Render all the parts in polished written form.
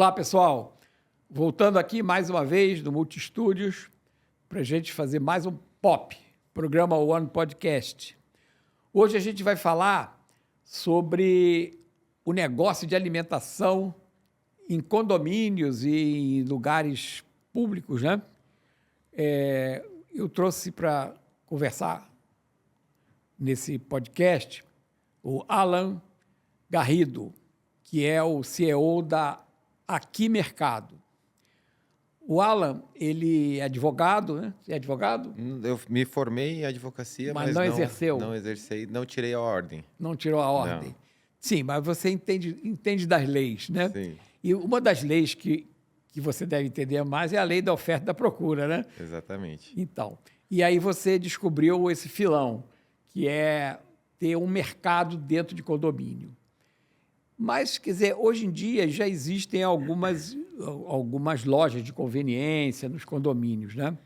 Olá, pessoal. Voltando aqui mais uma vez no Multistúdios para a gente fazer mais um POP, Programa One Podcast. Hoje a gente vai falar sobre o negócio de alimentação em condomínios e em lugares públicos, né? Eu trouxe para conversar nesse podcast o Alan Garrido, que é o CEO da Aqui Mercado. O Alan, ele é advogado, né? Você é advogado? Eu me formei em advocacia, Mas mas não exerceu? Não exercei, não tirei a ordem. Não tirou a ordem? Não. Sim, mas você entende das leis, né? Sim. E uma das leis que você deve entender mais é a lei da oferta e da procura, né? Exatamente. Então, e aí você descobriu esse filão, que é ter um mercado dentro de condomínio. Mas, quer dizer, hoje em dia já existem algumas lojas de conveniência nos condomínios, né?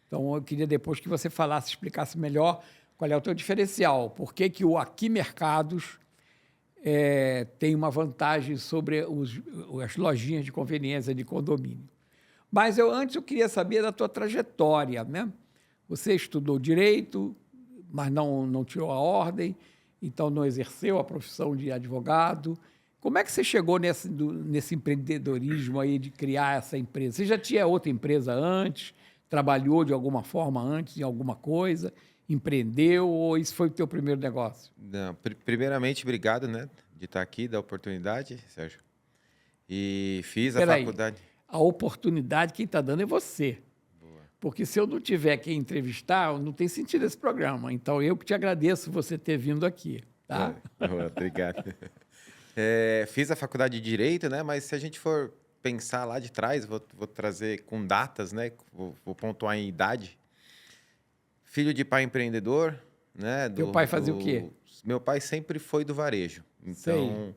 Então, eu queria depois que você falasse, explicasse melhor qual é o teu diferencial. Por que que o Aqui Mercados tem uma vantagem sobre as lojinhas de conveniência de condomínio. Mas antes eu queria saber da tua trajetória, né? Você estudou Direito, mas não tirou a ordem, então não exerceu a profissão de advogado. Como é que você chegou nesse empreendedorismo aí de criar essa empresa? Você já tinha outra empresa antes? Trabalhou de alguma forma antes em alguma coisa? Empreendeu ou isso foi o teu primeiro negócio? Não, primeiramente, obrigado, né, de estar aqui, da oportunidade, Sérgio. E fiz a faculdade. A oportunidade quem está dando é você. Boa. Porque se eu não tiver quem entrevistar, não tem sentido esse programa. Então, eu que te agradeço você ter vindo aqui. Tá? Obrigado. Fiz a faculdade de Direito, né? Mas se a gente for pensar lá de trás, vou trazer com datas, né? Vou pontuar em idade. Filho de pai empreendedor, né? Teu pai fazia o quê? Meu pai sempre foi do varejo. Então,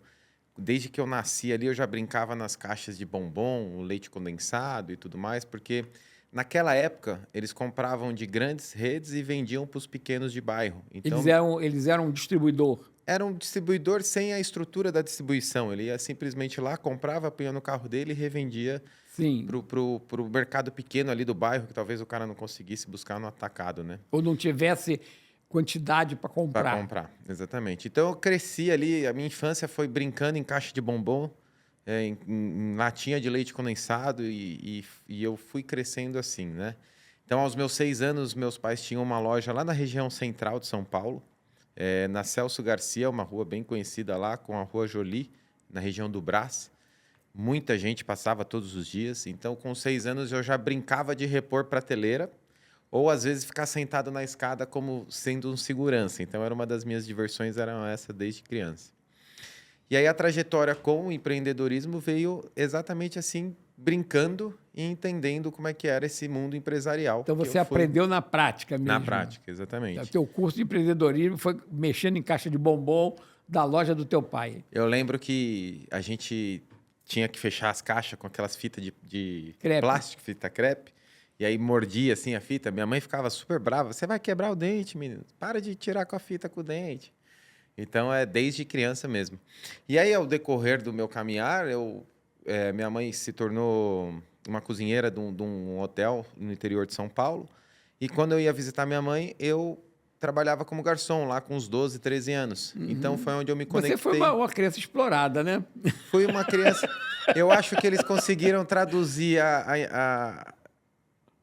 desde que eu nasci ali, eu já brincava nas caixas de bombom, o leite condensado e tudo mais, porque naquela época eles compravam de grandes redes e vendiam para os pequenos de bairro. Então, eles eram um distribuidor. era um distribuidor sem a estrutura da distribuição. Ele ia simplesmente lá, comprava, punha no carro dele e revendia para o mercado pequeno ali do bairro, que talvez o cara não conseguisse buscar no atacado, né? Ou não tivesse quantidade para comprar. Para comprar, exatamente. Então, eu cresci ali, a minha infância foi brincando em caixa de bombom, em latinha de leite condensado, e eu fui crescendo assim, né? Então, aos meus 6 anos, meus pais tinham uma loja lá na região central de São Paulo, na Celso Garcia, uma rua bem conhecida lá, com a Rua Jolie, na região do Brás. Muita gente passava todos os dias. Então, com 6 anos, eu já brincava de repor prateleira ou, às vezes, ficar sentado na escada como sendo um segurança. Então, era uma das minhas diversões, era essa desde criança. E aí, a trajetória com o empreendedorismo veio exatamente assim, brincando e entendendo como é que era esse mundo empresarial. Então, você aprendeu na prática mesmo. Na prática, exatamente. O teu curso de empreendedorismo foi mexendo em caixa de bombom da loja do teu pai. Eu lembro que a gente tinha que fechar as caixas com aquelas fitas de plástico, fita crepe, e aí mordia assim a fita. Minha mãe ficava super brava. Você vai quebrar o dente, menino. Para de tirar com a fita com o dente. Então, é desde criança mesmo. E aí, ao decorrer do meu caminhar, minha mãe se tornou uma cozinheira de um hotel no interior de São Paulo. E quando eu ia visitar minha mãe, eu trabalhava como garçom lá com uns 12, 13 anos. Uhum. Então, foi onde eu me conectei. Você foi uma criança explorada, né? Fui uma criança... Eu acho que eles conseguiram traduzir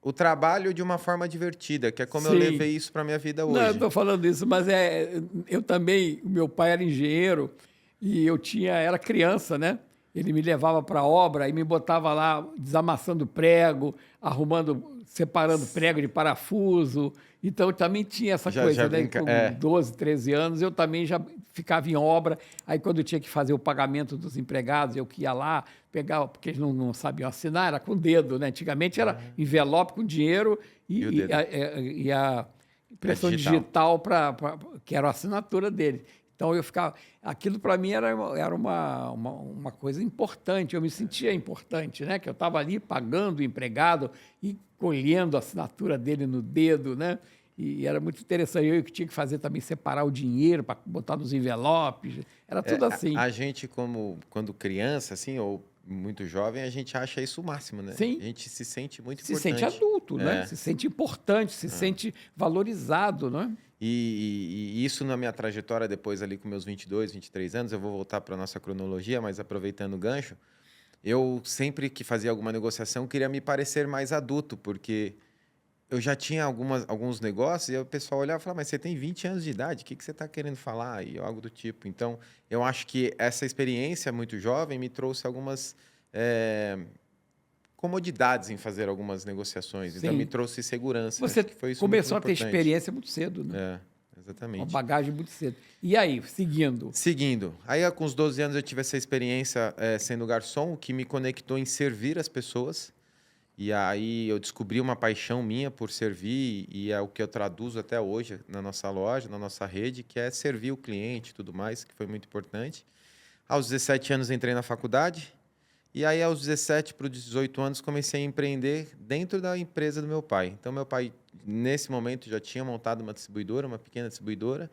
o trabalho de uma forma divertida, que é como eu levei isso para a minha vida hoje. Não, eu estou falando isso, mas eu também... O meu pai era engenheiro e era criança, né? Ele me levava para a obra e me botava lá desamassando prego, separando prego de parafuso. Então, eu também tinha essa coisa, né? Com 12, 13 anos, eu também já ficava em obra. Aí, quando eu tinha que fazer o pagamento dos empregados, eu que ia lá, pegava, porque eles não sabiam assinar, era com o dedo, né? Antigamente era envelope com dinheiro e a impressão digital que era a assinatura dele. Então, eu ficava... Aquilo, para mim, era uma coisa importante. Eu me sentia importante, né? Que eu estava ali pagando o empregado e colhendo a assinatura dele no dedo, né? E era muito interessante. Eu que tinha que fazer também, separar o dinheiro para botar nos envelopes. Era tudo assim. A gente, quando criança, assim, ou muito jovem, a gente acha isso o máximo, né? Sim. A gente se sente muito Se importante. sente adulto, né? É. Se sente importante, se sente valorizado, né? E isso na minha trajetória depois ali com meus 22, 23 anos, eu vou voltar para nossa cronologia, mas aproveitando o gancho, eu sempre que fazia alguma negociação queria me parecer mais adulto, porque eu já tinha alguns negócios e aí o pessoal olhava e falava, mas você tem 20 anos de idade, o que você está querendo falar? E algo do tipo. Então, eu acho que essa experiência muito jovem me trouxe algumas comodidades em fazer algumas negociações. Então, Sim. me trouxe segurança. Você Acho que foi isso começou a muito ter importante. experiência muito cedo, né? É, Uma exatamente. bagagem muito cedo. E aí, seguindo? Seguindo. Aí, com os 12 anos, eu tive essa experiência sendo garçom, o que me conectou em servir as pessoas. E aí eu descobri uma paixão minha por servir, e é o que eu traduzo até hoje na nossa loja, na nossa rede, que é servir o cliente e tudo mais, que foi muito importante. Aos 17 anos entrei na faculdade, e aí aos 17 para os 18 anos comecei a empreender dentro da empresa do meu pai. Então meu pai, nesse momento, já tinha montado uma distribuidora, uma pequena distribuidora,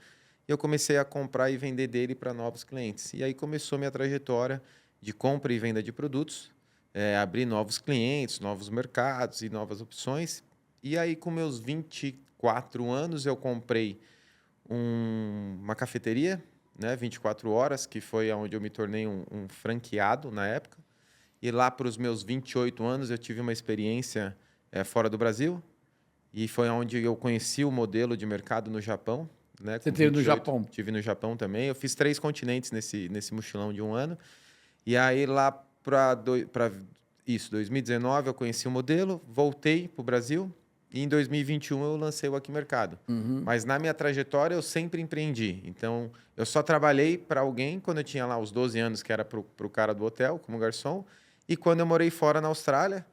e eu comecei a comprar e vender dele para novos clientes. E aí começou minha trajetória de compra e venda de produtos, abrir novos clientes, novos mercados e novas opções. E aí, com meus 24 anos, eu comprei uma cafeteria, né, 24 horas, que foi onde eu me tornei um franqueado na época. E lá, para os meus 28 anos, eu tive uma experiência fora do Brasil. E foi onde eu conheci o modelo de mercado no Japão. Né, Você teve no Japão? Tive no Japão também. Eu fiz 3 continentes nesse mochilão de um ano. E aí, lá para 2019, eu conheci o modelo, voltei para o Brasil e em 2021 eu lancei o Aqui Mercado. Mas na minha trajetória eu sempre empreendi. Então, eu só trabalhei para alguém quando eu tinha lá os 12 anos, que era para o cara do hotel, como garçom, e quando eu morei fora na Austrália,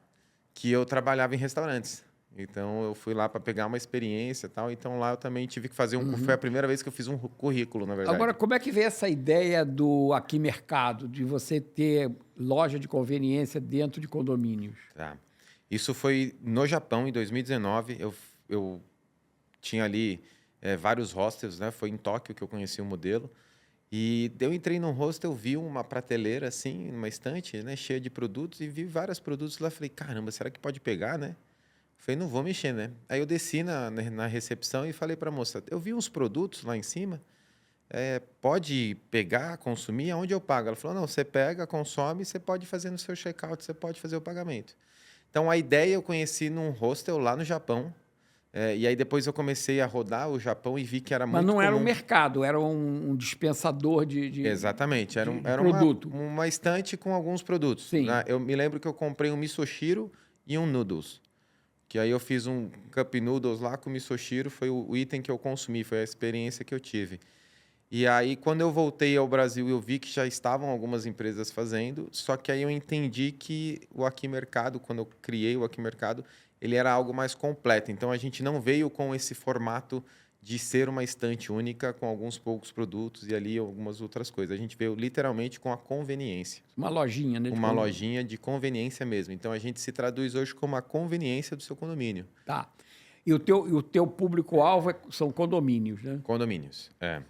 que eu trabalhava em restaurantes. Então, eu fui lá para pegar uma experiência e tal. Então, lá eu também tive que fazer Foi a primeira vez que eu fiz um currículo, na verdade. Agora, como é que veio essa ideia do Aqui Mercado, de você ter loja de conveniência dentro de condomínios? Tá. Isso foi no Japão, em 2019. Eu tinha ali vários hostels, né? Foi em Tóquio que eu conheci o modelo. E eu entrei num hostel, vi uma prateleira assim, numa estante, né, cheia de produtos, e vi vários produtos lá. Falei, caramba, será que pode pegar, né? Falei, não vou mexer, né? Aí eu desci na recepção e falei para a moça, eu vi uns produtos lá em cima, pode pegar, consumir, aonde eu pago? Ela falou, não, você pega, consome, você pode fazer no seu checkout, você pode fazer o pagamento. Então, a ideia eu conheci num hostel lá no Japão, e aí depois eu comecei a rodar o Japão e vi que era muito Mas não era um comum. mercado, era um dispensador de Exatamente, era produto. uma estante com alguns produtos. Sim. Né? Eu me lembro que eu comprei um misoshiro e um noodles. Que aí eu fiz um cup noodles lá com misoshiro, foi o item que eu consumi, foi a experiência que eu tive. E aí, quando eu voltei ao Brasil, eu vi que já estavam algumas empresas fazendo, só que aí eu entendi que o Aqui Mercado, quando eu criei o Aqui Mercado, ele era algo mais completo. Então, a gente não veio com esse formato de ser uma estante única com alguns poucos produtos e ali algumas outras coisas. A gente veio literalmente com a conveniência. Uma lojinha, né? Uma lojinha de conveniência mesmo. Então, a gente se traduz hoje como a conveniência do seu condomínio. Tá. E o teu público-alvo são condomínios, né? Condomínios,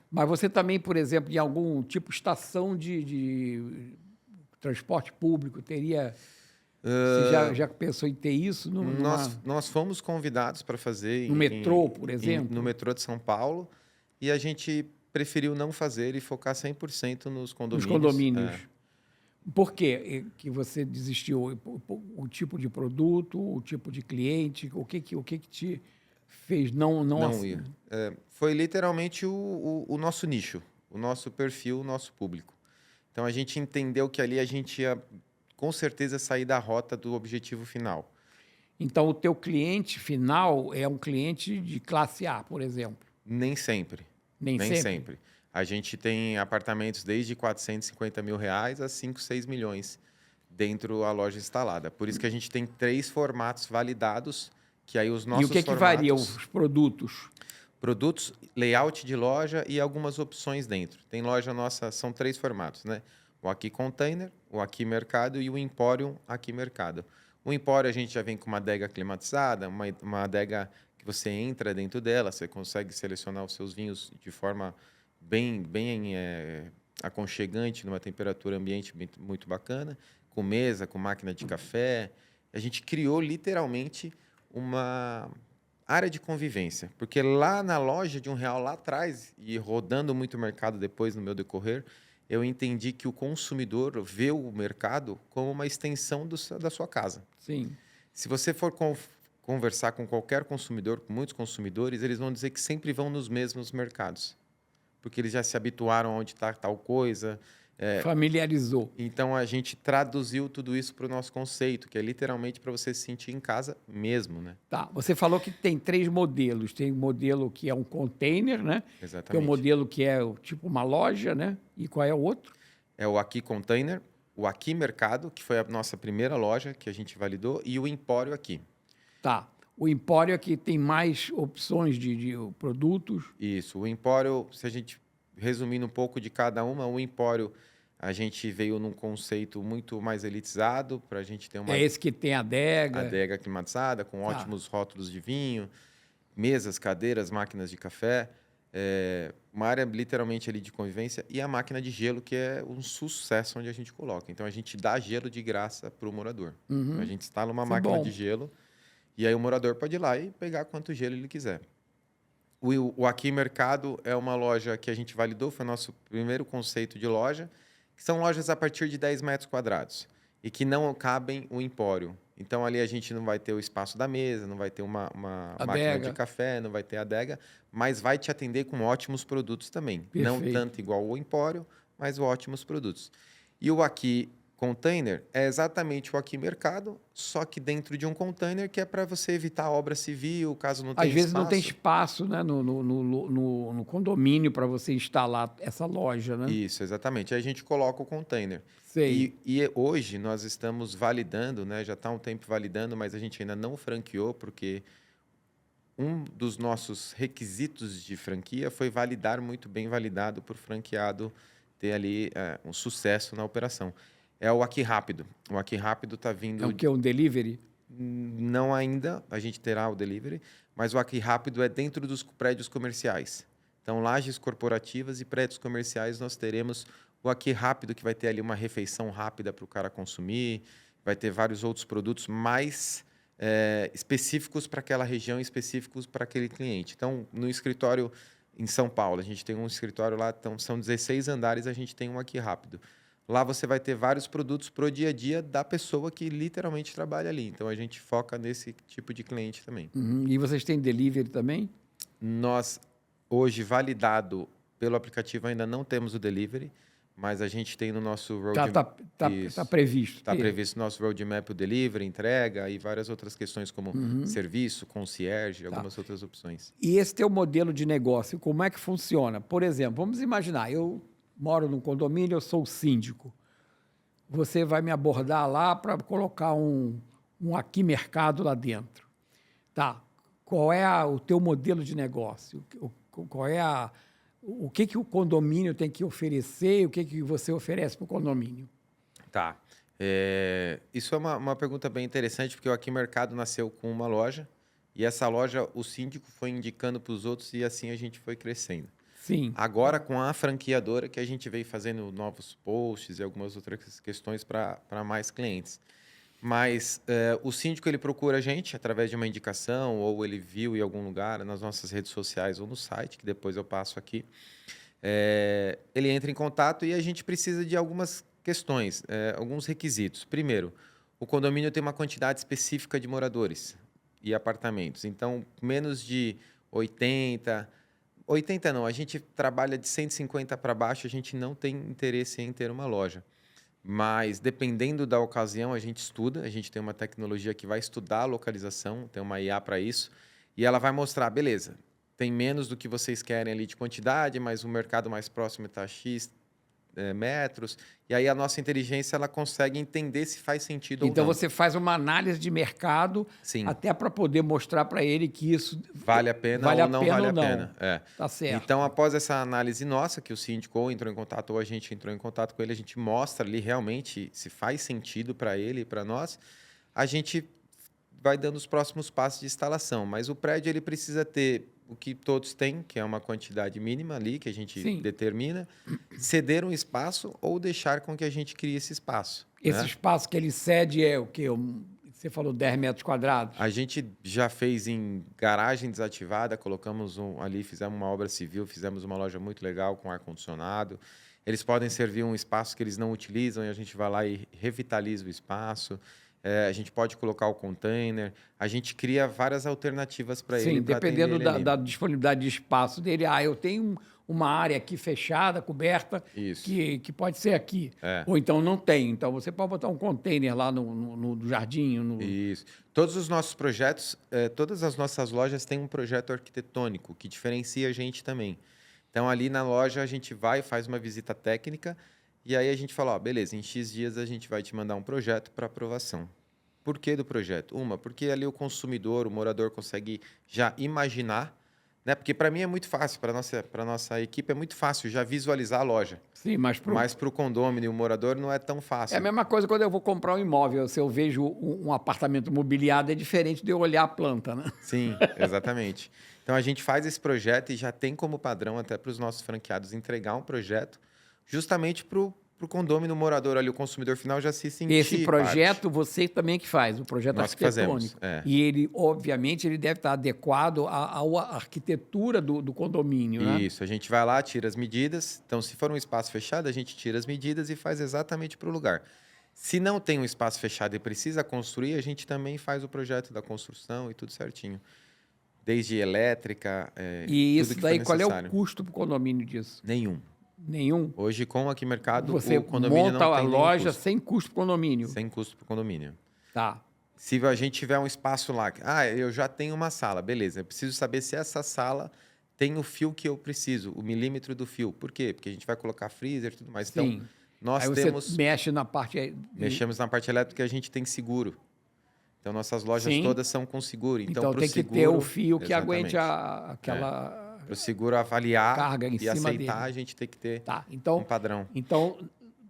Mas você também, por exemplo, em algum tipo estação de transporte público, teria... Você já pensou em ter isso? Nós fomos convidados para fazer... No metrô, por exemplo? No metrô de São Paulo. E a gente preferiu não fazer e focar 100% nos condomínios. Nos condomínios. Por quê que você desistiu? O tipo de produto, o tipo de cliente, o que te fez não ir? Foi literalmente o nosso nicho, o nosso perfil, o nosso público. Então, a gente entendeu que ali a gente ia, com certeza, sair da rota do objetivo final. Então, o teu cliente final é um cliente de classe A, por exemplo? Nem sempre. Nem sempre? A gente tem apartamentos desde R$450 mil a 5, 6 milhões dentro da loja instalada. Por isso que a gente tem 3 formatos validados, que aí os nossos formatos... E o que varia os produtos? Produtos, layout de loja e algumas opções dentro. Tem loja nossa, são 3 formatos, né? O Aqui Container, o Aqui Mercado e o Emporium Aqui Mercado. O Emporium a gente já vem com uma adega climatizada, uma adega que você entra dentro dela, você consegue selecionar os seus vinhos de forma bem aconchegante, numa temperatura ambiente muito bacana. com mesa, com máquina de café. A gente criou literalmente uma área de convivência, porque lá na loja de R$ 1 lá atrás, e rodando muito o mercado depois no meu decorrer, eu entendi que o consumidor vê o mercado como uma extensão da sua casa. Sim. Se você for conversar com qualquer consumidor, com muitos consumidores, eles vão dizer que sempre vão nos mesmos mercados, porque eles já se habituaram onde está tal coisa. Familiarizou. Então, a gente traduziu tudo isso para o nosso conceito, que é literalmente para você se sentir em casa mesmo, né? Tá. Você falou que tem 3 modelos. Tem um modelo que é um container, né? Exatamente. Tem um modelo que é tipo uma loja, né? E qual é o outro? É o Aqui Container, o Aqui Mercado, que foi a nossa primeira loja que a gente validou, e o Empório Aqui. Tá. O Empório aqui tem mais opções de produtos. Isso. O Empório, se a gente resumindo um pouco de cada uma, o Empório a gente veio num conceito muito mais elitizado, para a gente ter uma É esse que tem adega. adega climatizada, com ótimos rótulos de vinho, mesas, cadeiras, máquinas de café, uma área literalmente ali de convivência, e a máquina de gelo, que é um sucesso onde a gente coloca. Então, a gente dá gelo de graça para o morador. Então, a gente instala uma máquina de gelo, e aí o morador pode ir lá e pegar quanto gelo ele quiser. O Aqui Mercado é uma loja que a gente validou, foi o nosso primeiro conceito de loja, que são lojas a partir de 10 metros quadrados e que não cabem o empório. Então, ali a gente não vai ter o espaço da mesa, não vai ter uma máquina de café, não vai ter adega, mas vai te atender com ótimos produtos também. Perfeito. Não tanto igual o empório, mas ótimos produtos. E o Aqui Container é exatamente o Aqui Mercado, só que dentro de um container que é para você evitar obra civil, caso não tenha Às vezes espaço. não tem espaço, né, no condomínio para você instalar essa loja, né? Isso, exatamente. Aí a gente coloca o container. Sei. E hoje nós estamos validando, né? Já está há um tempo validando, mas a gente ainda não franqueou, porque um dos nossos requisitos de franquia foi validar muito bem validado por franqueado ter ali um sucesso na operação. É o Aqui Rápido. O Aqui Rápido está vindo... É o que? Um delivery? Não ainda, a gente terá o delivery, mas o Aqui Rápido é dentro dos prédios comerciais. Então, lajes corporativas e prédios comerciais, nós teremos o Aqui Rápido, que vai ter ali uma refeição rápida para o cara consumir, vai ter vários outros produtos mais específicos para aquela região, específicos para aquele cliente. Então, no escritório em São Paulo, a gente tem um escritório lá, então, são 16 andares, a gente tem um Aqui Rápido. Lá você vai ter vários produtos para o dia a dia da pessoa que literalmente trabalha ali. Então, a gente foca nesse tipo de cliente também. E vocês têm delivery também? Nós, hoje, validado pelo aplicativo, ainda não temos o delivery, mas a gente tem no nosso roadmap... Tá previsto. Está previsto no nosso roadmap o delivery, entrega e várias outras questões como serviço, concierge, algumas outras opções. E esse teu modelo de negócio, como é que funciona? Por exemplo, vamos imaginar, eu moro num condomínio, eu sou o síndico. Você vai me abordar lá para colocar um Aqui Mercado lá dentro. Tá. Qual é o teu modelo de negócio? Qual é o que o condomínio tem que oferecer e o que você oferece para o condomínio? Tá. Isso é uma pergunta bem interessante, porque o Aqui Mercado nasceu com uma loja e essa loja o síndico foi indicando para os outros e assim a gente foi crescendo. Sim. Agora, com a franqueadora, que a gente veio fazendo novos posts e algumas outras questões para mais clientes. Mas o síndico ele procura a gente através de uma indicação ou ele viu em algum lugar nas nossas redes sociais ou no site, que depois eu passo aqui. Ele entra em contato e a gente precisa de algumas questões, alguns requisitos. Primeiro, o condomínio tem uma quantidade específica de moradores e apartamentos. Então, menos de 80 não, a gente trabalha de 150 para baixo, a gente não tem interesse em ter uma loja. Mas, dependendo da ocasião, a gente estuda, a gente tem uma tecnologia que vai estudar a localização, tem uma IA para isso, e ela vai mostrar, beleza, tem menos do que vocês querem ali de quantidade, mas o mercado mais próximo está X metros, e aí a nossa inteligência ela consegue entender se faz sentido ou não. Então, você faz uma análise de mercado. Sim. Até para poder mostrar para ele que isso vale a pena ou não vale a pena. Tá certo. Então, após essa análise nossa, que o síndico ou entrou em contato ou a gente entrou em contato com ele, a gente mostra ali realmente se faz sentido para ele e para nós, a gente vai dando os próximos passos de instalação. Mas o prédio ele precisa ter o que todos têm, que é uma quantidade mínima ali, que a gente determina, ceder um espaço ou deixar com que a gente crie esse espaço. Esse né? espaço que ele cede é o quê? Você falou 10 metros quadrados? A gente já fez em garagem desativada, ali, fizemos uma obra civil, fizemos uma loja muito legal com ar-condicionado. Eles podem servir um espaço que eles não utilizam e a gente vai lá e revitaliza o espaço. A gente pode colocar o container. A gente cria várias alternativas para ele, Sim, para atender dependendo ele ali. da disponibilidade de espaço dele. Eu tenho uma área aqui fechada, coberta, Isso. que pode ser aqui. É. Ou então não tem. Então você pode botar um container lá no jardim. Isso. Todos os nossos projetos, todas as nossas lojas têm um projeto arquitetônico que diferencia a gente também. Então, ali na loja, a gente vai, faz uma visita técnica e aí a gente fala, ó, beleza, em X dias a gente vai te mandar um projeto para aprovação. Por que do projeto? Porque ali o consumidor, o morador consegue já imaginar, né? Porque para mim é muito fácil, para nossa equipe é muito fácil já visualizar a loja. Sim, mas Mas para o condômino, o morador, não é tão fácil. É a mesma coisa quando eu vou comprar um imóvel. Se eu vejo um apartamento mobiliado, é diferente de eu olhar a planta, né? Sim, exatamente. Então a gente faz esse projeto e já tem como padrão até para os nossos franqueados entregar um projeto justamente para o condômino, o morador ali, o consumidor final já se sentir Esse projeto parte. você também que faz, o projeto Nós que arquitetônico. fazemos, E ele, obviamente, ele deve estar adequado à arquitetura do condomínio, né? Isso, a gente vai lá, tira as medidas. Então, se for um espaço fechado, a gente tira as medidas e faz exatamente para o lugar. Se não tem um espaço fechado e precisa construir, a gente também faz o projeto da construção e tudo certinho. Desde elétrica, E tudo isso que daí, for qual é o necessário. custo para o condomínio disso? Nenhum. Nenhum? Hoje, com o Aqui Mercado, Você o condomínio monta não a tem nenhum loja custo. sem custo para o condomínio. Sem custo para o condomínio. Tá. Se a gente tiver um espaço lá, eu já tenho uma sala, beleza. Eu preciso saber se essa sala tem o fio que eu preciso, o milímetro do fio. Por quê? Porque a gente vai colocar freezer e tudo mais. Sim. Então, nós Aí você mexe na parte... mexemos na parte elétrica e a gente tem seguro. Então, nossas lojas Sim. todas são com seguro. Então pro tem que ter o fio que aguente aquela Para o seguro avaliar carga em e cima aceitar, dele. a gente tem que ter Tá. um padrão. Então,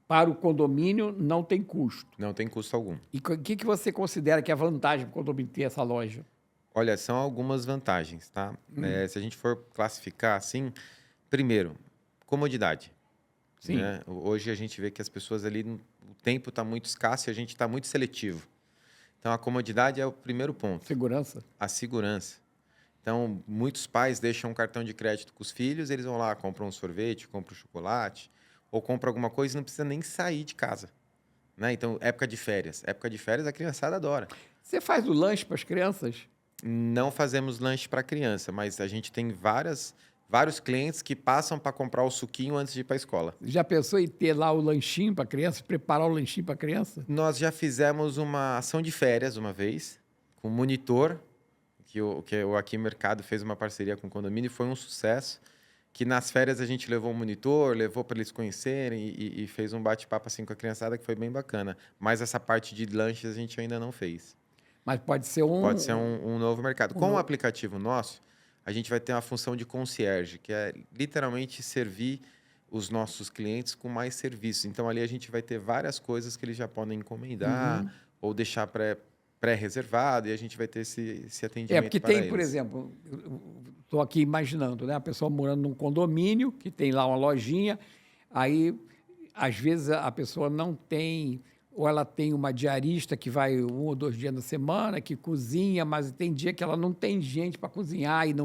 para o condomínio, não tem custo. Não tem custo algum. E o que você considera que é a vantagem para o condomínio ter essa loja? Olha, são algumas vantagens, tá? Se a gente for classificar assim, primeiro, comodidade. Sim. Né? Hoje a gente vê que as pessoas ali, o tempo está muito escasso e a gente está muito seletivo. Então, a comodidade é o primeiro ponto. Segurança. A segurança. Então, muitos pais deixam um cartão de crédito com os filhos, eles vão lá, compram um sorvete, compram um chocolate, ou compram alguma coisa e não precisa nem sair de casa. Né? Então, época de férias. Época de férias, a criançada adora. Você faz o lanche para as crianças? Não fazemos lanche para criança, mas a gente tem vários clientes que passam para comprar o suquinho antes de ir para a escola. Já pensou em ter lá o lanchinho para a criança, preparar o lanchinho para a criança? Nós já fizemos uma ação de férias uma vez, com monitor, que o Aqui Mercado fez uma parceria com o condomínio e foi um sucesso, que nas férias a gente levou um monitor, levou para eles conhecerem e fez um bate-papo assim com a criançada que foi bem bacana. Mas essa parte de lanches a gente ainda não fez. Mas pode ser um novo mercado. Com o aplicativo nosso, a gente vai ter uma função de concierge, que é literalmente servir os nossos clientes com mais serviços. Então, ali a gente vai ter várias coisas que eles já podem encomendar ou deixar pré-reservado e a gente vai ter esse atendimento porque para tem, eles. por exemplo, estou aqui imaginando, né? A pessoa morando num condomínio, que tem lá uma lojinha, aí, às vezes, a pessoa não tem... Ou ela tem uma diarista que vai 1 ou 2 dias na semana, que cozinha, mas tem dia que ela não tem gente para cozinhar e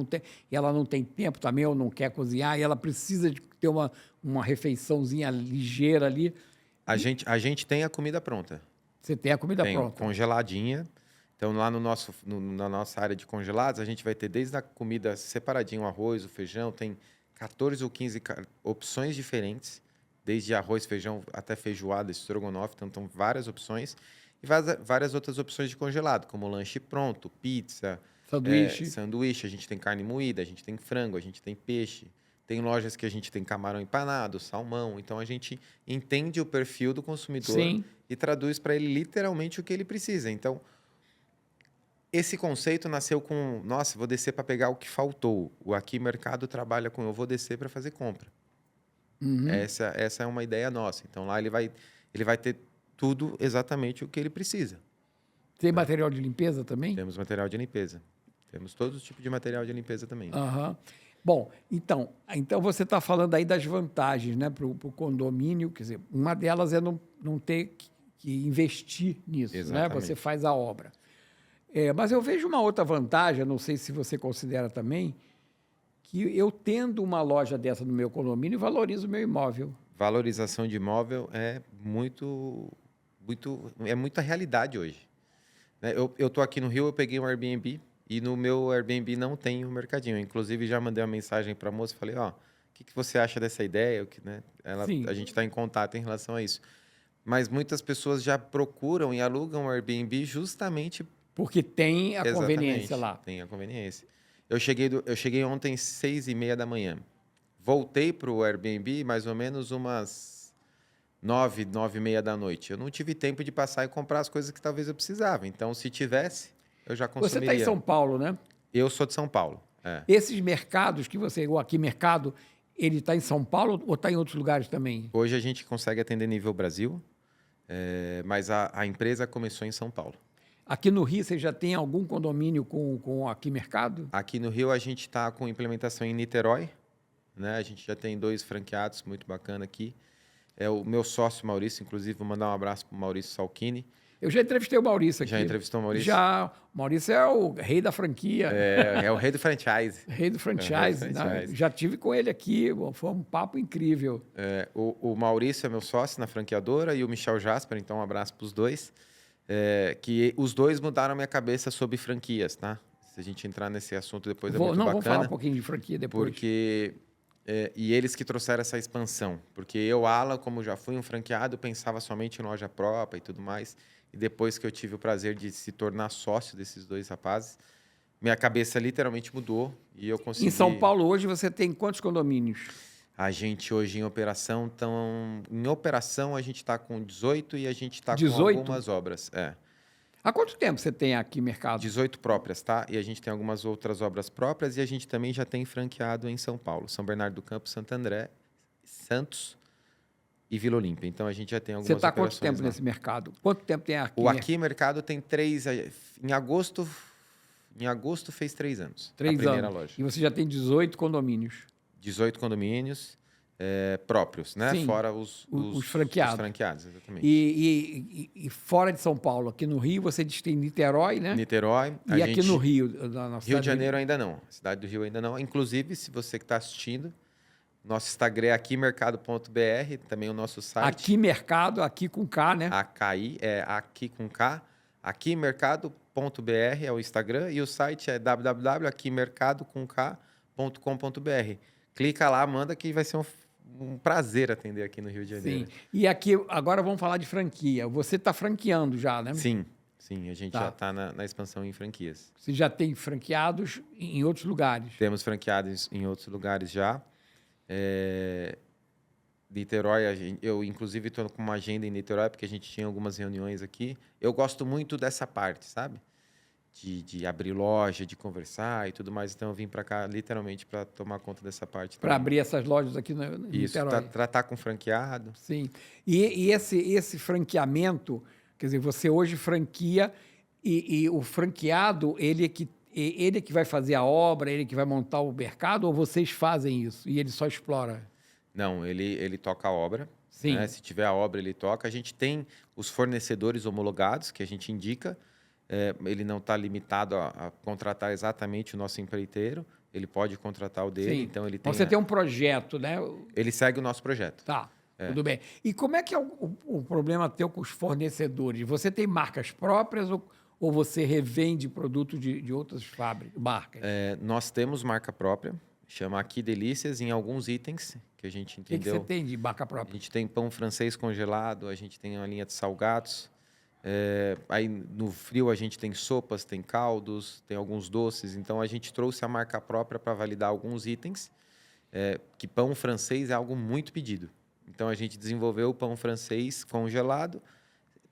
ela não tem tempo também, ou não quer cozinhar, e ela precisa de ter uma refeiçãozinha ligeira ali. A gente tem a comida pronta. Você tem a comida pronta. Congeladinha. Então, lá na nossa área de congelados, a gente vai ter desde a comida separadinho, o arroz, o feijão, tem 14 ou 15 opções diferentes. Desde arroz, feijão até feijoada, estrogonofe, então várias opções. E várias outras opções de congelado, como lanche pronto, pizza, sanduíche. A gente tem carne moída, a gente tem frango, a gente tem peixe. Tem lojas que a gente tem camarão empanado, salmão. Então, a gente entende o perfil do consumidor e traduz para ele literalmente o que ele precisa. Então, esse conceito nasceu com, nossa, vou descer para pegar o que faltou. O Aqui Mercado trabalha com eu vou descer para fazer compra. Essa é uma ideia nossa. Então, lá ele vai ter tudo exatamente o que ele precisa. Tem material de limpeza também? Temos material de limpeza. Temos todo tipo de material de limpeza também. Bom, então você está falando aí das vantagens, né, para o condomínio. Quer dizer, uma delas é não ter que investir nisso, né? Exatamente. Você faz a obra. Mas eu vejo uma outra vantagem, não sei se você considera também, que eu tendo uma loja dessa no meu condomínio, valorizo o meu imóvel. Valorização de imóvel é muita realidade hoje. Né? Eu tô aqui no Rio, eu peguei um Airbnb e no meu Airbnb não tem um mercadinho. Inclusive, já mandei uma mensagem para a moça e falei, ó, o que você acha dessa ideia? Né? Sim. A gente está em contato em relação a isso. Mas muitas pessoas já procuram e alugam o Airbnb justamente... Porque tem a conveniência lá. Tem a conveniência. Eu cheguei ontem às 6h30 da manhã. Voltei para o Airbnb mais ou menos umas 9h30 da noite. Eu não tive tempo de passar e comprar as coisas que talvez eu precisava. Então, se tivesse, eu já Você consumiria. está em São Paulo, né? Eu sou de São Paulo. Esses mercados que você... O Aqui Mercado, ele está em São Paulo ou está em outros lugares também? Hoje a gente consegue atender nível Brasil, mas a empresa começou em São Paulo. Aqui no Rio, você já tem algum condomínio com o Aqui Mercado? Aqui no Rio, a gente está com implementação em Niterói. Né? A gente já tem 2 franqueados, muito bacana aqui. É o meu sócio Maurício, inclusive, vou mandar um abraço para o Maurício Salchini. Eu já entrevistei o Maurício aqui. Já entrevistou o Maurício? Já. O Maurício é o rei da franquia. É o rei do franchise. Rei do franchise. Né? Já tive com ele aqui, foi um papo incrível. O Maurício é meu sócio na franqueadora e o Michel Jasper, então um abraço para os dois. Que os dois mudaram minha cabeça sobre franquias, tá? Se a gente entrar nesse assunto depois muito bacana. Vamos falar um pouquinho de franquia depois. Porque... e eles que trouxeram essa expansão. Porque eu, Alan, como já fui um franqueado, pensava somente em loja própria e tudo mais. E depois que eu tive o prazer de se tornar sócio desses 2 rapazes, minha cabeça literalmente mudou e eu consegui... Em São Paulo, hoje, você tem quantos condomínios? A gente hoje em operação, a gente está com 18 e a gente está com algumas obras. Há quanto tempo você tem Aqui Mercado? 18 próprias, tá? E a gente tem algumas outras obras próprias e a gente também já tem franqueado em São Paulo. São Bernardo do Campo, Santo André, Santos e Vila Olímpia. Então, a gente já tem algumas operações. Você está há quanto tempo lá. Nesse mercado? Quanto tempo tem Aqui? O Aqui Mercado tem 3... Em agosto fez 3 anos. 3 anos. A primeira anos. loja. E você já tem 18 condomínios. 18 condomínios próprios, né? Sim, Fora os franqueados. Os franqueados, exatamente. E fora de São Paulo, aqui no Rio, você diz que tem Niterói, né? Niterói. E aqui no Rio? Rio de Janeiro ainda não. Cidade do Rio ainda não. Inclusive, se você que está assistindo, nosso Instagram é aquimercado.br, também o nosso site. Aqui Mercado, aqui com K, né? AKI, aqui com K. Aquimercado.br é o Instagram e o site é www.aquimercado.com.br. Clica lá, manda que vai ser um prazer atender aqui no Rio de Janeiro. Sim. E aqui, agora vamos falar de franquia. Você está franqueando já, né? Sim, a gente já está na expansão em franquias. Você já tem franqueados em outros lugares? Temos franqueados em outros lugares já. Niterói, eu inclusive estou com uma agenda em Niterói, porque a gente tinha algumas reuniões aqui. Eu gosto muito dessa parte, sabe? De abrir loja, de conversar e tudo mais. Então, eu vim para cá literalmente para tomar conta dessa parte. Para abrir essas lojas aqui no Isso, Niterói. Tratar com franqueado. Sim. E esse franqueamento, quer dizer, você hoje franquia e o franqueado, ele é que vai fazer a obra, ele que vai montar o mercado, ou vocês fazem isso e ele só explora? Não, ele toca a obra. Sim. Né? Se tiver a obra, ele toca. A gente tem os fornecedores homologados que a gente indica. Ele não está limitado a contratar exatamente o nosso empreiteiro. Ele pode contratar o dele. Sim. Então, ele Você tem um projeto, né? Ele segue o nosso projeto. Tá, tudo bem. E como é que é o problema teu com os fornecedores? Você tem marcas próprias ou você revende produtos de outras marcas? Nós temos marca própria. Chama Aqui Delícias em alguns itens que a gente entendeu. O que você tem de marca própria? A gente tem pão francês congelado, a gente tem uma linha de salgados. Aí no frio a gente tem sopas, tem caldos, tem alguns doces. Então a gente trouxe a marca própria para validar alguns itens. Que pão francês é algo muito pedido. Então a gente desenvolveu o pão francês congelado,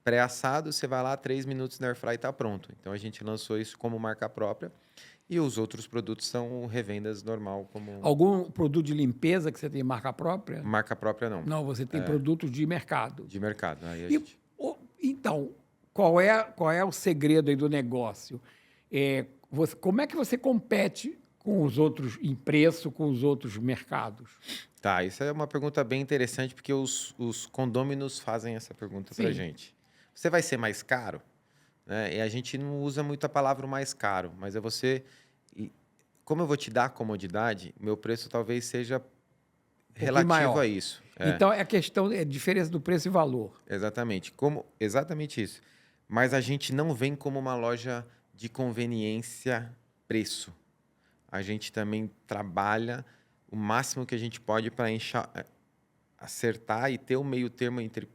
pré-assado. Você vai lá, 3 minutos na airfry e está pronto. Então a gente lançou isso como marca própria. E os outros produtos são revendas normal. Algum produto de limpeza que você tem marca própria? Marca própria não. Não, você tem produtos de mercado. De mercado. Aí Então, qual é o segredo aí do negócio? Como é que você compete com os outros em preço, com os outros mercados? Tá, isso é uma pergunta bem interessante, porque os condôminos fazem essa pergunta para a gente. Você vai ser mais caro? Né? E a gente não usa muito a palavra mais caro, mas é você... Como eu vou te dar comodidade, meu preço talvez seja relativo maior. a isso. Então, é a questão, é a diferença do preço e valor. Exatamente. Exatamente isso. Mas a gente não vem como uma loja de conveniência preço. A gente também trabalha o máximo que a gente pode para acertar e ter o meio termo entre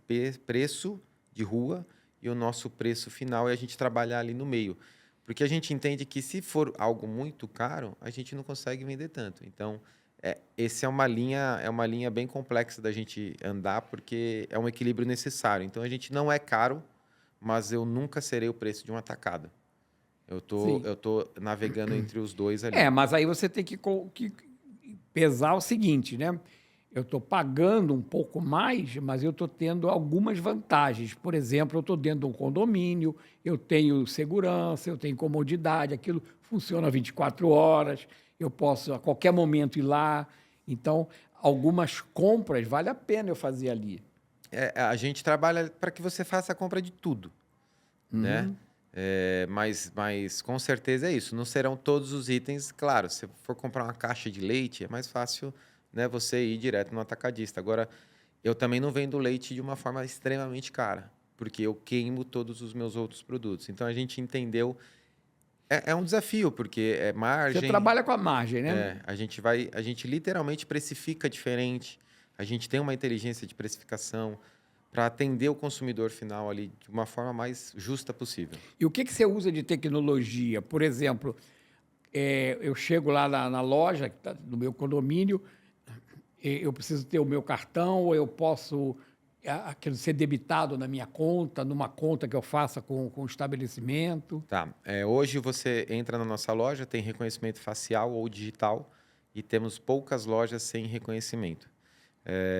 preço de rua e o nosso preço final, e a gente trabalhar ali no meio. Porque a gente entende que se for algo muito caro, a gente não consegue vender tanto. Então, essa é uma linha bem complexa da gente andar, porque é um equilíbrio necessário. Então, a gente não é caro, mas eu nunca serei o preço de um atacado. Eu tô navegando entre os dois ali. Mas aí você tem que pesar o seguinte, né? Eu estou pagando um pouco mais, mas eu estou tendo algumas vantagens. Por exemplo, eu estou dentro de um condomínio, eu tenho segurança, eu tenho comodidade, aquilo funciona 24 horas, eu posso a qualquer momento ir lá. Então, algumas compras vale a pena eu fazer ali. A gente trabalha para que você faça a compra de tudo, né? Mas com certeza é isso. Não serão todos os itens. Claro, se for comprar uma caixa de leite, é mais fácil, né, você ir direto no atacadista. Agora, eu também não vendo leite de uma forma extremamente cara, porque eu queimo todos os meus outros produtos. Então, a gente entendeu... É um desafio, porque é margem... Você trabalha com a margem, né? A gente literalmente precifica diferente. A gente tem uma inteligência de precificação para atender o consumidor final ali de uma forma mais justa possível. E o que você usa de tecnologia? Por exemplo, eu chego lá na loja, que tá no meu condomínio, eu preciso ter o meu cartão, ou eu posso aquilo ser debitado na minha conta, numa conta que eu faça com o estabelecimento. Tá. Hoje você entra na nossa loja, tem reconhecimento facial ou digital, e temos poucas lojas sem reconhecimento.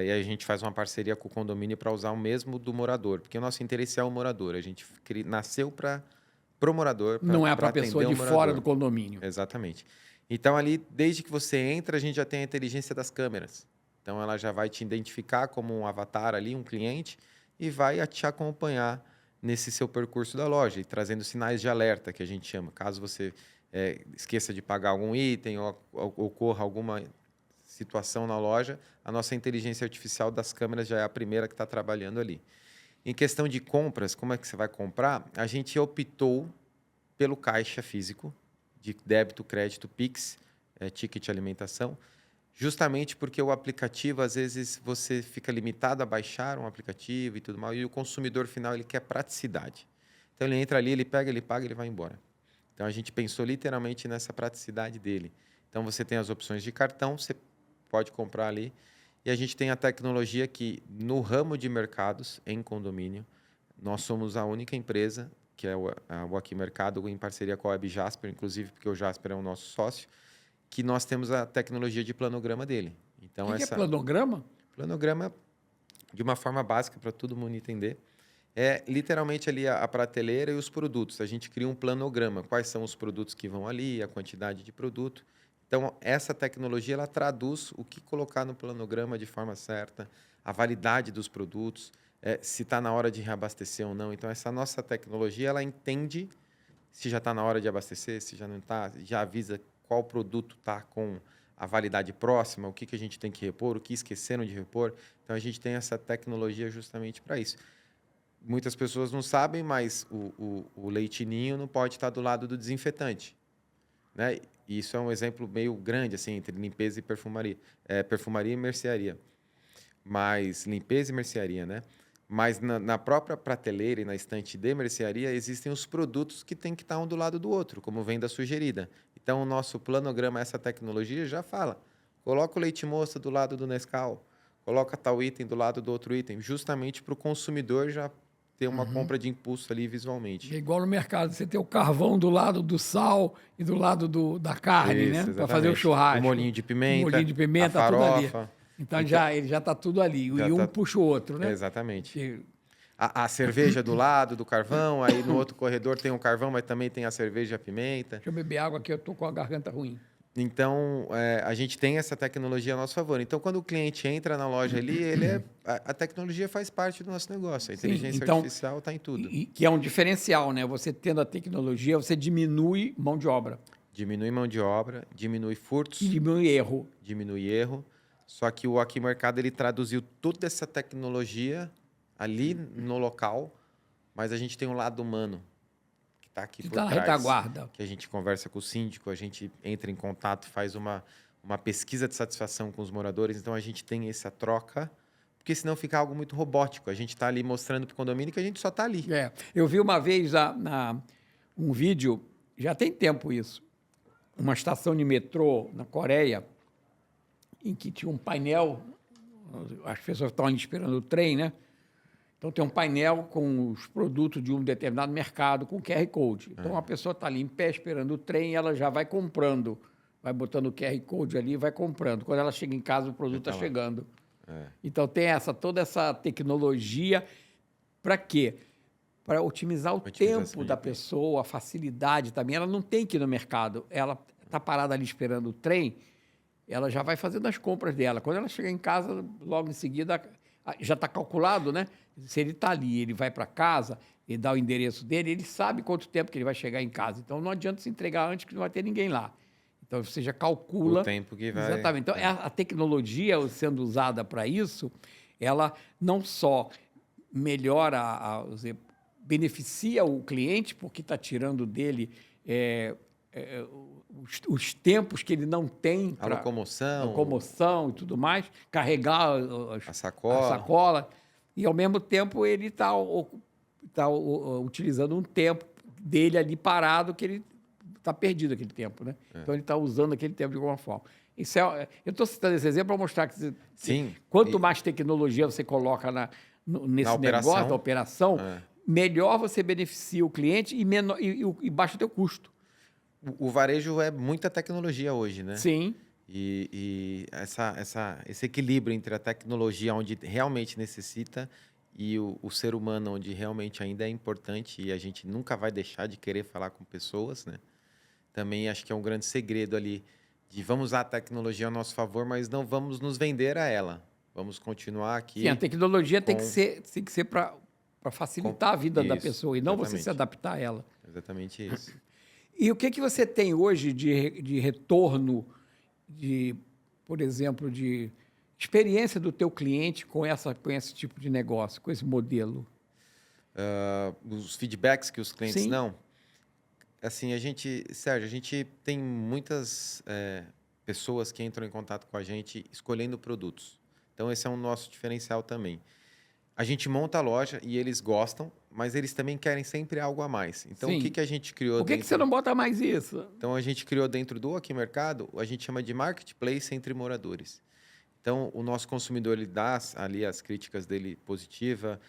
E a gente faz uma parceria com o condomínio para usar o mesmo do morador, porque o nosso interesse é o morador. A gente nasceu para o morador, Não é para a atender pessoa o de morador. fora do condomínio. Exatamente. Então, ali, desde que você entra, a gente já tem a inteligência das câmeras. Então, ela já vai te identificar como um avatar ali, um cliente, e vai te acompanhar nesse seu percurso da loja, e trazendo sinais de alerta, que a gente chama. Caso você esqueça de pagar algum item ou ocorra alguma situação na loja, a nossa inteligência artificial das câmeras já é a primeira que está trabalhando ali. Em questão de compras, como é que você vai comprar? A gente optou pelo caixa físico, de débito, crédito, Pix, ticket alimentação, justamente porque o aplicativo, às vezes, você fica limitado a baixar um aplicativo e tudo mais, e o consumidor final ele quer praticidade. Então, ele entra ali, ele pega, ele paga, ele vai embora. Então, a gente pensou literalmente nessa praticidade dele. Então, você tem as opções de cartão, você pode comprar ali, e a gente tem a tecnologia que, no ramo de mercados, em condomínio, nós somos a única empresa, que é o Aqui Mercado, em parceria com a Web Jasper, inclusive porque o Jasper é o nosso sócio, que nós temos a tecnologia de planograma dele. Então, O que é planograma? Planograma, de uma forma básica para todo mundo entender, é literalmente ali a prateleira e os produtos. A gente cria um planograma. Quais são os produtos que vão ali, a quantidade de produto. Então, essa tecnologia ela traduz o que colocar no planograma de forma certa, a validade dos produtos, se está na hora de reabastecer ou não. Então, essa nossa tecnologia ela entende se já está na hora de abastecer, se já não está, já avisa qual produto está com a validade próxima, o que a gente tem que repor, o que esqueceram de repor. Então, a gente tem essa tecnologia justamente para isso. Muitas pessoas não sabem, mas o leite ninho não pode estar do lado do desinfetante, né? E isso é um exemplo meio grande assim entre limpeza e perfumaria, perfumaria e mercearia. Mas limpeza e mercearia, né? Mas na própria prateleira e na estante de mercearia existem os produtos que tem que estar um do lado do outro, como venda sugerida. Então o nosso planograma, essa tecnologia já fala: coloca o leite moça do lado do Nescau, coloca tal item do lado do outro item, justamente para o consumidor já ter uma compra de impulso ali visualmente. É igual no mercado, você tem o carvão do lado do sal e do lado da carne, Isso, né? Para fazer o exatamente. churrasco. O molhinho de pimenta, O molhinho de pimenta, a tudo ali. farofa. Então, ele já está tudo ali. Já E um tá- puxa o outro, né? Exatamente. Que- A cerveja do lado do carvão, aí no outro corredor tem um carvão, mas também tem a cerveja e a pimenta. Deixa eu beber água aqui, eu estou com a garganta ruim. Então, a gente tem essa tecnologia a nosso favor. Então, quando o cliente entra na loja ali, a tecnologia faz parte do nosso negócio. A Sim, inteligência então, artificial está em tudo. que é um diferencial, né? Você tendo a tecnologia, você diminui mão de obra Diminui mão de obra, diminui e furtos, diminui erro. diminui erro. Só que o Aqui Mercado ele traduziu toda essa tecnologia ali no local, mas a gente tem um lado humano que está aqui Que por está na trás. retaguarda. Que a gente conversa com o síndico, a gente entra em contato, faz uma pesquisa de satisfação com os moradores. Então a gente tem essa troca, porque senão fica algo muito robótico. A gente está ali mostrando para o condomínio que a gente só está ali. Eu vi uma vez um vídeo, já tem tempo isso, uma estação de metrô na Coreia, em que tinha um painel, as pessoas estavam ali esperando o trem, né? Então tem um painel com os produtos de um determinado mercado com QR Code. Então a pessoa está ali em pé esperando o trem e ela já vai comprando, vai botando o QR Code ali e vai comprando. Quando ela chega em casa, o produto está chegando. Então tem toda essa tecnologia para quê? Para otimizar o tempo da pessoa, a facilidade também. Ela não tem que ir no mercado, ela está parada ali esperando o trem, ela já vai fazendo as compras dela. Quando ela chegar em casa, logo em seguida, já está calculado, né? Se ele está ali, ele vai para casa, ele dá o endereço dele, ele sabe quanto tempo que ele vai chegar em casa. Então, não adianta se entregar antes, que não vai ter ninguém lá. Então, você já calcula... O tempo que vai... Exatamente. Então, a tecnologia sendo usada para isso, ela não só melhora, beneficia o cliente, porque está tirando dele os tempos que ele não tem A locomoção. Locomoção e tudo mais, carregar a sacola. sacola, e ao mesmo tempo ele está utilizando um tempo dele ali parado, que ele está perdido aquele tempo, né? Então ele está usando aquele tempo de alguma forma. Isso eu estou citando esse exemplo para mostrar que quanto mais tecnologia você coloca nesse negócio, da operação, melhor você beneficia o cliente e baixa o teu custo. O varejo é muita tecnologia hoje, né? Sim. E esse equilíbrio entre a tecnologia onde realmente necessita e o ser humano onde realmente ainda é importante e a gente nunca vai deixar de querer falar com pessoas, né? Também acho que é um grande segredo ali de vamos usar a tecnologia a nosso favor, mas não vamos nos vender a ela. Vamos continuar aqui. Sim, a tecnologia tem que ser para facilitar a vida da pessoa e não você se adaptar a ela. Exatamente isso. E o que você tem hoje de retorno, por exemplo, de experiência do teu cliente com esse tipo de negócio, com esse modelo? Os feedbacks que os clientes Sim. dão? Assim, Sérgio, a gente tem muitas pessoas que entram em contato com a gente escolhendo produtos. Então, esse é um nosso diferencial também. A gente monta a loja e eles gostam, mas eles também querem sempre algo a mais. Então, Sim. o que a gente criou Por que você não bota mais isso? Então, a gente criou dentro do Aqui Mercado, a gente chama de marketplace entre moradores. Então, o nosso consumidor ele dá ali as críticas dele positiva,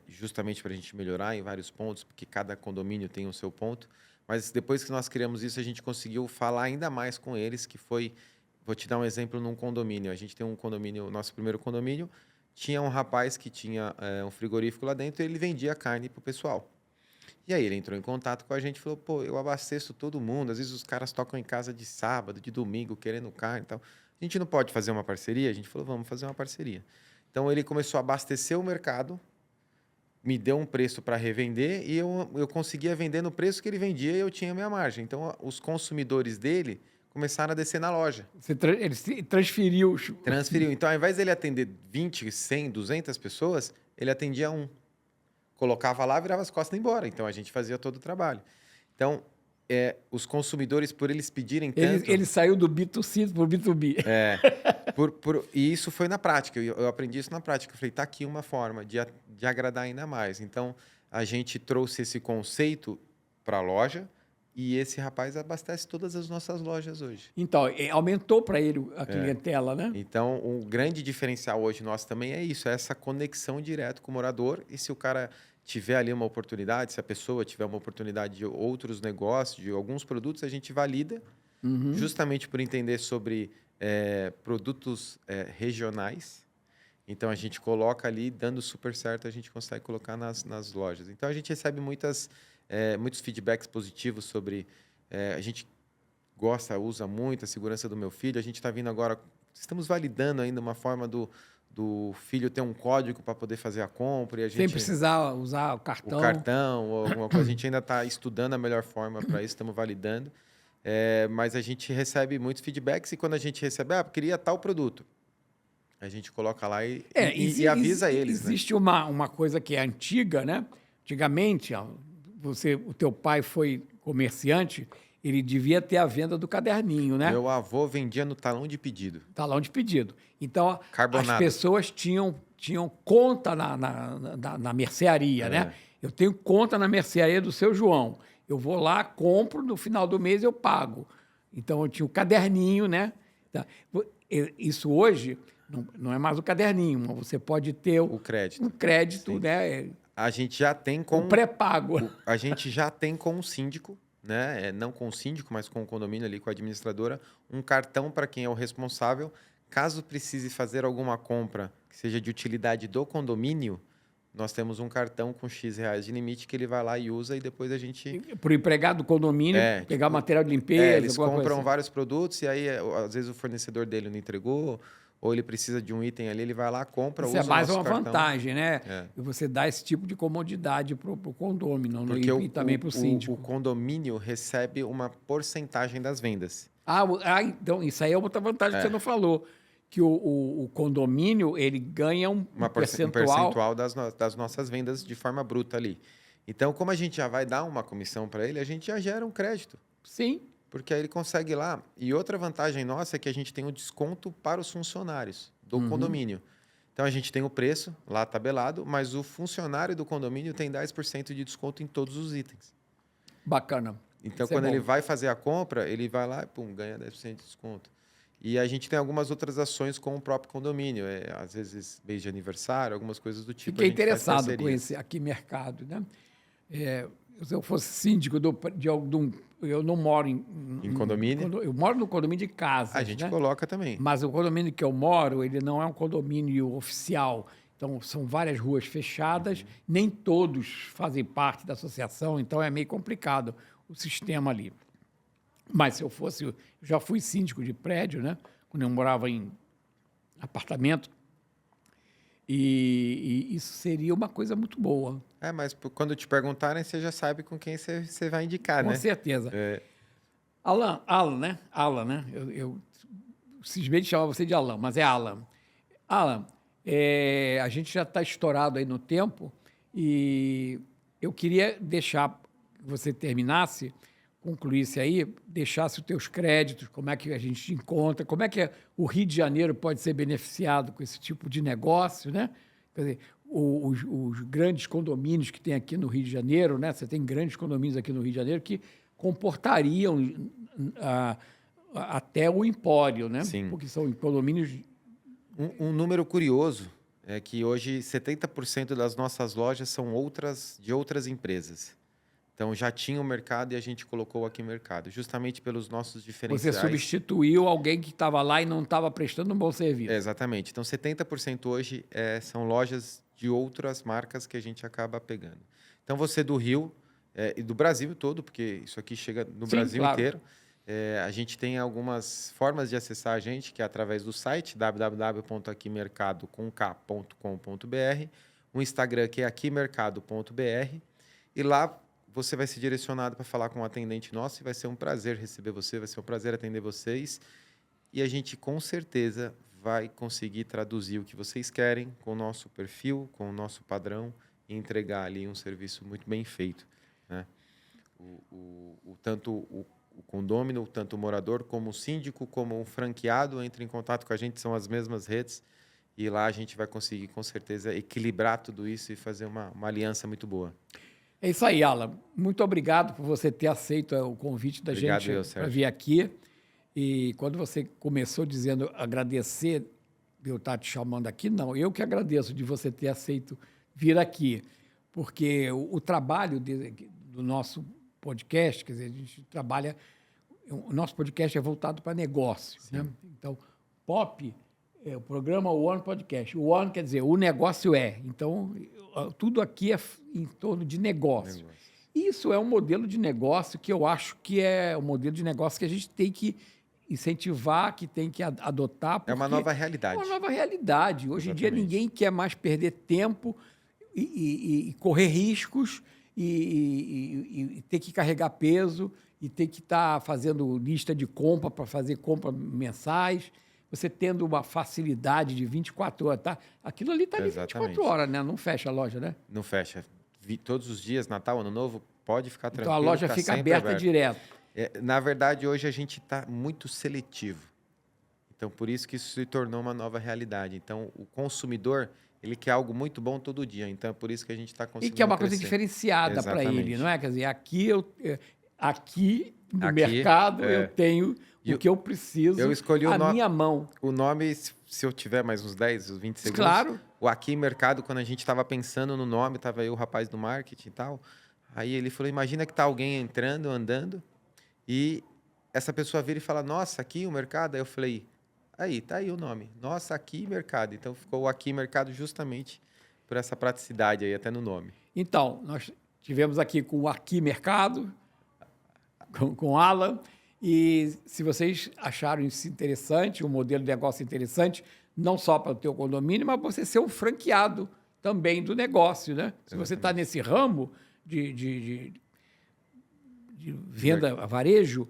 justamente para a gente melhorar em vários pontos, porque cada condomínio tem o seu ponto. Mas depois que nós criamos isso, a gente conseguiu falar ainda mais com eles, que foi... Vou te dar um exemplo num condomínio. A gente tem um condomínio, nosso primeiro condomínio, tinha um rapaz que tinha um frigorífico lá dentro e ele vendia carne para o pessoal. E aí ele entrou em contato com a gente e falou, pô, eu abasteço todo mundo, às vezes os caras tocam em casa de sábado, de domingo, querendo carne e tal. A gente não pode fazer uma parceria? A gente falou, vamos fazer uma parceria. Então ele começou a abastecer o mercado, me deu um preço para revender e eu conseguia vender no preço que ele vendia e eu tinha a minha margem. Então os consumidores dele começaram a descer na loja. Ele transferiu. Transferiu. Então, ao invés dele atender 20, 100, 200 pessoas, ele atendia um. Colocava lá, virava as costas e ia embora. Então, a gente fazia todo o trabalho. Então, os consumidores, por eles pedirem tanto... Ele saiu do B2C para o B2B. E isso foi na prática. Eu aprendi isso na prática. Eu falei, está aqui uma forma de agradar ainda mais. Então, a gente trouxe esse conceito para a loja, e esse rapaz abastece todas as nossas lojas hoje. Então, aumentou para ele a clientela, né? Então, um grande diferencial hoje nosso também é isso, é essa conexão direto com o morador. E se o cara tiver ali uma oportunidade, se a pessoa tiver uma oportunidade de outros negócios, de alguns produtos, a gente valida, justamente por entender sobre produtos regionais. Então, a gente coloca ali, dando super certo, a gente consegue colocar nas lojas. Então, a gente recebe muitos feedbacks positivos sobre... a gente usa muito, a segurança do meu filho. A gente está vindo agora, estamos validando ainda uma forma do filho ter um código para poder fazer a compra. E a gente, sem precisar usar o cartão. O cartão ou alguma coisa. A gente ainda está estudando a melhor forma para isso, estamos validando. Mas a gente recebe muitos feedbacks e quando a gente recebe, queria tal produto, a gente coloca lá e avisa eles. Existe uma coisa que é antiga, né? Antigamente, o teu pai foi comerciante, ele devia ter a venda do caderninho, né? Meu avô vendia no talão de pedido. Talão de pedido. Então, Carbonado. as pessoas tinham conta na mercearia, né? Eu tenho conta na mercearia do seu João. Eu vou lá, compro, no final do mês eu pago. Então, eu tinha o caderninho, né? Isso hoje não é mais o caderninho, mas você pode ter o crédito. Um crédito, né? A gente já tem com... O pré-pago. A gente já tem com o síndico, né? Não com o síndico, mas com o condomínio ali, com a administradora, um cartão para quem é o responsável. Caso precise fazer alguma compra que seja de utilidade do condomínio, nós temos um cartão com X reais de limite que ele vai lá e usa e depois a gente... Para o empregado do condomínio, pegar material de limpeza, eles compram assim. vários produtos e aí, às vezes, o fornecedor dele não entregou ou ele precisa de um item ali, ele vai lá, compra, usa o nosso cartão. Isso é mais uma vantagem, né? E você dá esse tipo de comodidade para o condomínio e também para o síndico. O condomínio recebe uma porcentagem das vendas. Então, isso aí é outra vantagem que você não falou. Que o condomínio, ele ganha um percentual das nossas vendas de forma bruta ali. Então, como a gente já vai dar uma comissão para ele, a gente já gera um crédito. Sim. Porque aí ele consegue ir lá. E outra vantagem nossa é que a gente tem um desconto para os funcionários do condomínio. Então, a gente tem o preço lá tabelado, mas o funcionário do condomínio tem 10% de desconto em todos os itens. Bacana. Então, quando ele vai fazer a compra, ele vai lá e ganha 10% de desconto. E a gente tem algumas outras ações com o próprio condomínio. Às vezes, mês de aniversário, algumas coisas do tipo. Fiquei interessado com esse Aqui Mercado, né? Se eu fosse síndico de algum... Eu não moro em condomínio? Eu moro no condomínio de casa. A gente coloca também. Mas o condomínio que eu moro, ele não é um condomínio oficial. Então, são várias ruas fechadas, nem todos fazem parte da associação, então é meio complicado o sistema ali. Mas se eu fosse... Eu já fui síndico de prédio, né? Quando eu morava em apartamento. E isso seria uma coisa muito boa. Mas quando te perguntarem, você já sabe com quem você vai indicar, né? Com certeza. Alan, né? Alan, né? Eu simplesmente chamava você de Alan, mas é Alan. Alan, a gente já está estourado aí no tempo e eu queria deixar que você terminasse, concluísse aí, deixasse os teus créditos, como é que a gente te encontra, como é que o Rio de Janeiro pode ser beneficiado com esse tipo de negócio, né? Quer dizer, os grandes condomínios que tem aqui no Rio de Janeiro, né? Você tem grandes condomínios aqui no Rio de Janeiro que comportariam até o empório, né? Sim. Porque são condomínios... Um número curioso é que hoje 70% das nossas lojas são de outras empresas. Então, já tinha o mercado e a gente colocou Aqui Mercado, justamente pelos nossos diferenciais. Você substituiu alguém que estava lá e não estava prestando um bom serviço. Exatamente. Então, 70% hoje são lojas de outras marcas que a gente acaba pegando. Então, você do Rio e do Brasil todo, porque isso aqui chega no Brasil inteiro, a gente tem algumas formas de acessar a gente, que é através do site www.aquimercado.com.br, o Instagram, que é aquimercado.br, e lá você vai ser direcionado para falar com um atendente nosso e vai ser um prazer receber você, vai ser um prazer atender vocês. E a gente, com certeza, vai conseguir traduzir o que vocês querem com o nosso perfil, com o nosso padrão e entregar ali um serviço muito bem feito, né? Tanto o condômino, tanto o morador, como o síndico, como o franqueado entre em contato com a gente, são as mesmas redes. E lá a gente vai conseguir, com certeza, equilibrar tudo isso e fazer uma aliança muito boa. É isso aí, Alan. Muito obrigado por você ter aceito o convite da gente para vir aqui. E quando você começou dizendo agradecer de eu estar te chamando aqui, não, eu que agradeço de você ter aceito vir aqui, porque o trabalho do nosso podcast, quer dizer, a gente trabalha... O nosso podcast é voltado para negócio, né? Então, POP é o programa One Podcast. O One quer dizer, o negócio é. Então, tudo aqui é em torno de negócio. Isso é um modelo de negócio que eu acho que é um modelo de negócio que a gente tem que incentivar, que tem que adotar. É uma porque nova realidade. É uma nova realidade. Hoje em dia Exatamente. ninguém quer mais perder tempo e correr riscos e ter que carregar peso e ter que estar fazendo lista de compra para fazer compras mensais. Você tendo uma facilidade de 24 horas, tá? Aquilo ali está ali 24 Exatamente. horas, né? Não fecha a loja, né? Não fecha. Todos os dias, Natal, Ano Novo, pode ficar Então tranquilo. a loja tá fica sempre aberta direto. Na verdade, hoje a gente está muito seletivo. Então, por isso que isso se tornou uma nova realidade. Então, o consumidor, ele quer algo muito bom todo dia. Então, é por isso que a gente está E conseguindo que é uma coisa crescer. diferenciada para ele, Exatamente. não é? Quer dizer, aqui no Aqui, mercado eu tenho E o que eu preciso eu escolhi à minha mão. O nome, se eu tiver mais uns 10, uns 20 segundos. Claro. O Aqui Mercado, quando a gente estava pensando no nome, estava aí o rapaz do marketing e tal. Aí ele falou, imagina que tá alguém entrando, andando, e essa pessoa vira e fala, nossa, aqui o mercado? Aí eu falei, aí, tá aí o nome. Nossa, Aqui Mercado. Então ficou o Aqui Mercado justamente por essa praticidade aí, até no nome. Então, nós tivemos aqui com o Aqui Mercado, com o Alan, e se vocês acharam isso interessante, um modelo de negócio interessante, não só para o teu condomínio, mas você ser um franqueado também do negócio, né? Se você está nesse ramo de venda a varejo,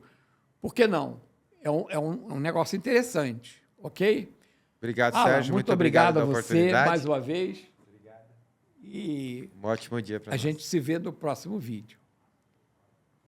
por que não? É um negócio interessante, ok? Obrigado, Alan, Sérgio. muito obrigado a pela você oportunidade. mais uma vez. E Um ótimo dia para a nós. gente se vê no próximo vídeo.